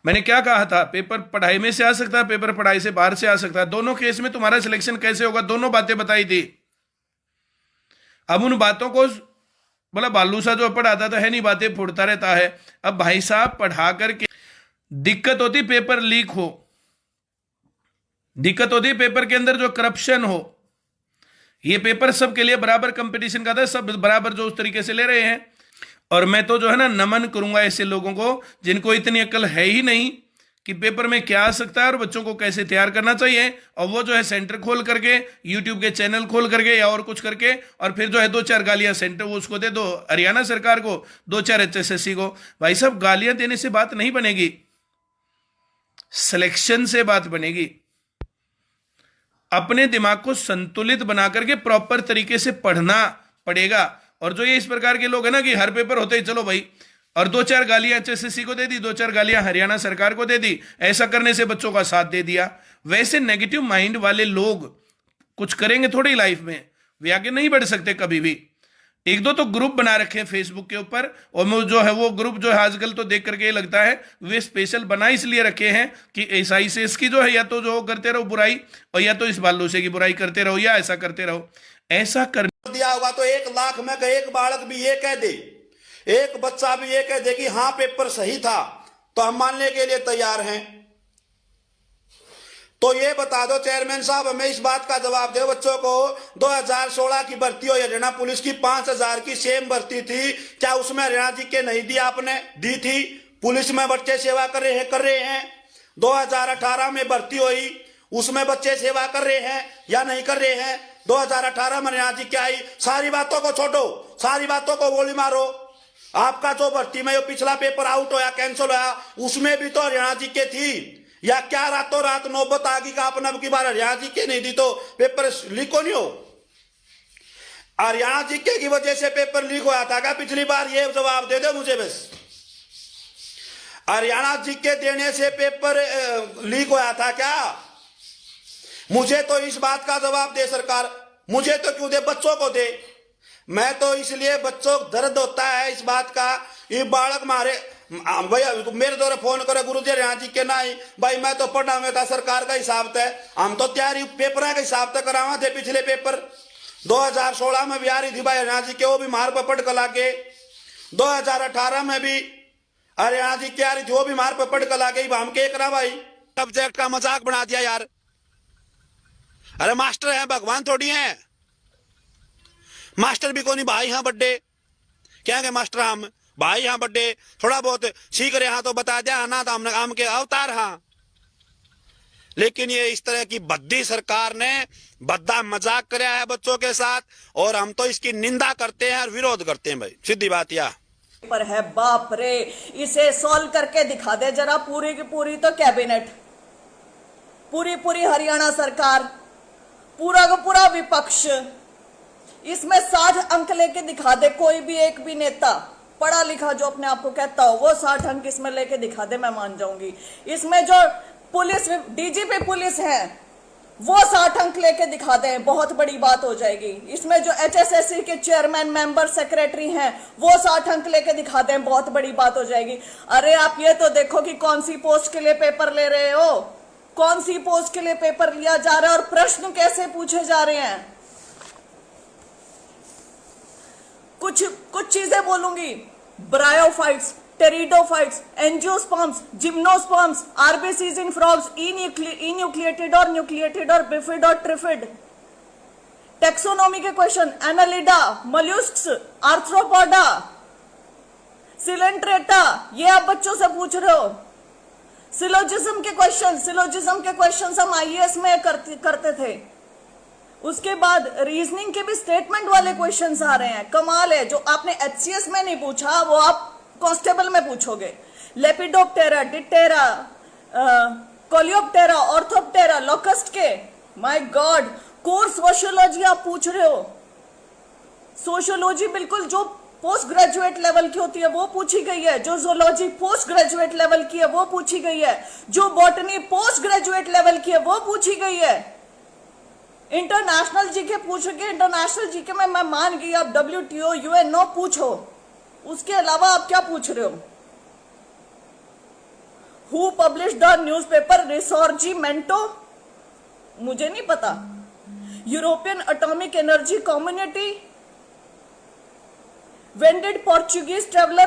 मैंने क्या कहा था, पेपर पढ़ाई में से आ सकता है, पेपर पढ़ाई से बाहर से आ सकता है, दोनों केस में तुम्हारा सिलेक्शन कैसे होगा, दोनों बातें बताई थी। अब उन बातों को बोला बालू सा जो पढ़ाता तो है नहीं, बातें फुड़ता रहता है। अब भाई साहब पढ़ा करके दिक्कत होती पेपर लीक हो, दिक्कत होती पेपर के अंदर जो करप्शन हो। ये पेपर सबके लिए बराबर कंपटीशन का था, सब बराबर जो उस तरीके से ले रहे हैं। और मैं तो जो है ना नमन करूंगा ऐसे लोगों को जिनको इतनी अक्ल है ही नहीं कि पेपर में क्या आ सकता है और बच्चों को कैसे तैयार करना चाहिए। और वो जो है सेंटर खोल करके, यूट्यूब के चैनल खोल करके या और कुछ करके, और फिर जो है 2-4 गालियां सेंटर वो उसको दे दो, हरियाणा सरकार को, 2-4 HSSC को। भाई साहब गालियां देने से बात नहीं बनेगी, सिलेक्शन से बात बनेगी। अपने दिमाग को संतुलित बना करके प्रॉपर तरीके से पढ़ना पड़ेगा। और जो ये इस प्रकार के लोग हैं ना कि हर पेपर होते ही चलो भाई, और 2-4 गालियां HSSC को दे दी, 2-4 गालियां हरियाणा सरकार को दे दी, ऐसा करने से बच्चों का साथ दे दिया। वैसे नेगेटिव माइंड वाले लोग कुछ करेंगे थोड़ी लाइफ में, वे आगे नहीं बढ़ सकते कभी भी। 1-2 तो ग्रुप बना रखे हैं फेसबुक के ऊपर, और जो है वो ग्रुप जो है आजकल तो देख करके लगता है वे स्पेशल बना इसलिए रखे हैं कि ऐसा से इसकी जो है या तो जो करते रहो बुराई, और या तो इस बालू से की बुराई करते रहो या ऐसा करते रहो। ऐसा कर दिया होगा तो 1 लाख में का एक बालक भी ये कह दे, एक बच्चा भी ये कह दे कि हाँ पेपर सही था, तो हम मानने के लिए तैयार हैं। तो ये बता दो चेयरमैन साहब, हमें इस बात का जवाब दो, बच्चों को 2016 की भर्ती हो हरियाणा पुलिस की 5000 की सेम भर्ती थी, क्या उसमें हरियाणा जी के नहीं दी आपने? दी थी। पुलिस में बच्चे सेवा कर रहे हैं। 2018 में भर्ती हुई, उसमें बच्चे सेवा कर रहे हैं या नहीं कर रहे हैं? 2018 में हरियाणा जी क्या आई? सारी बातों को छोड़ो, सारी बातों को गोली मारो। आपका जो भर्ती में पिछला पेपर आउट होया, कैंसिल होया, उसमें भी तो हरियाणा जी के थी। या क्या रातों रात नौबत आ गई का आपने अब की बार हरियाणा जी के नहीं दी तो पेपर लीक नहीं हो? हरियाणा जी के की वजह से पेपर लीक होया था क्या पिछली बार? ये जवाब दे दो मुझे बस। हरियाणा जी के देने से पेपर लीक होया था क्या? मुझे तो इस बात का जवाब दे सरकार। मुझे तो क्यों दे, बच्चों को दे। मैं तो इसलिए बच्चों को दर्द होता है इस बात का, ये बालक मारे भैया मेरे द्वारा फोन करे गुरुजी हरियाणा जी के नहीं भाई, मैं तो पढ़ा हुआ था सरकार का हिसाब थे, हम तो तैयारी पेपर के हिसाब से करावा थे। पिछले पेपर 2016 में भी आ रही थी भाई हरियाणा जी के, वो भी मार पर पड़ कर लाके। 2018 में भी हरियाणा जी की आ रही थी, वो भी मार पर पड़ कर लाके। हम के करा भाई, सब्जेक्ट का मजाक बना दिया यार। अरे मास्टर है, भगवान थोड़ी है। मास्टर भी को नहीं भाई, हाँ बड्डे क्या है मास्टर, हम भाई हाँ बड्डे थोड़ा बहुत सीख रहे हाँ तो बता दिया ना, तो हमने हम के अवतार हाँ। लेकिन ये इस तरह की भद्दी सरकार ने भद्दा मजाक कराया है बच्चों के साथ, और हम तो इसकी निंदा करते हैं और विरोध करते हैं भाई, सीधी बात यह पर है। बाप रे, इसे सॉल्व करके दिखा दे जरा पूरी की पूरी तो कैबिनेट, पूरी हरियाणा सरकार, पूरा का पूरा विपक्ष, इसमें 60 अंक लेके दिखा दे कोई भी एक भी नेता पढ़ा लिखा जो अपने आप को कहता हो, वो 60 अंक इसमें लेके दिखा दे, मैं मान जाऊंगी। इसमें जो पुलिस DGP पुलिस है वो 60 अंक लेके दिखा दे, बहुत बड़ी बात हो जाएगी। इसमें जो HSSC के चेयरमैन मेंबर सेक्रेटरी हैं वो 60 अंक लेके दिखा दे, बहुत बड़ी बात हो जाएगी। अरे आप ये तो देखो कि कौन सी पोस्ट के लिए पेपर ले रहे हो, कौन सी पोस्ट के लिए पेपर लिया जा रहा है और प्रश्न कैसे पूछे जा रहे हैं। कुछ चीजें बोलूंगी, bryophytes, pteridophytes, angiosperms, gymnosperms, RBCs in frogs, enucleated और न्यूक्लिएटेड और बिफिड और ट्रिफिड, टेक्सोनॉमी के question, Annelida, molluscs, Arthropoda, Coelenterata, ये आप बच्चों से पूछ रहे हो। सिलोजिज्म के क्वेश्चन हम IAS में करते थे। उसके बाद रीजनिंग के भी स्टेटमेंट वाले क्वेश्चंस आ रहे हैं, कमाल है। जो आपने HCS में नहीं पूछा वो आप कांस्टेबल में पूछोगे। Lepidoptera, Diptera, Coleoptera, orthoptera, locust के, माय गॉड। कोर सोशियोलॉजी आप पूछ रहे हो, सोशियोलॉजी बिल्कुल जो पोस्ट ग्रेजुएट लेवल की होती है वो पूछी गई है, जो जोलॉजी पोस्ट ग्रेजुएट लेवल की है वो पूछी गई है, जो बॉटनी पोस्ट ग्रेजुएट लेवल की है वो पूछी गई है। इंटरनेशनल जीके पूछोगे, इंटरनेशनल जीके में मैं मान गई आप WTO UNO पूछो, उसके अलावा आप क्या पूछ रहे हो। हु पब्लिश द न्यूज़पेपर रिसॉर्जिमेंटो, मुझे नहीं पता। European atomic energy community, when did Portuguese traveler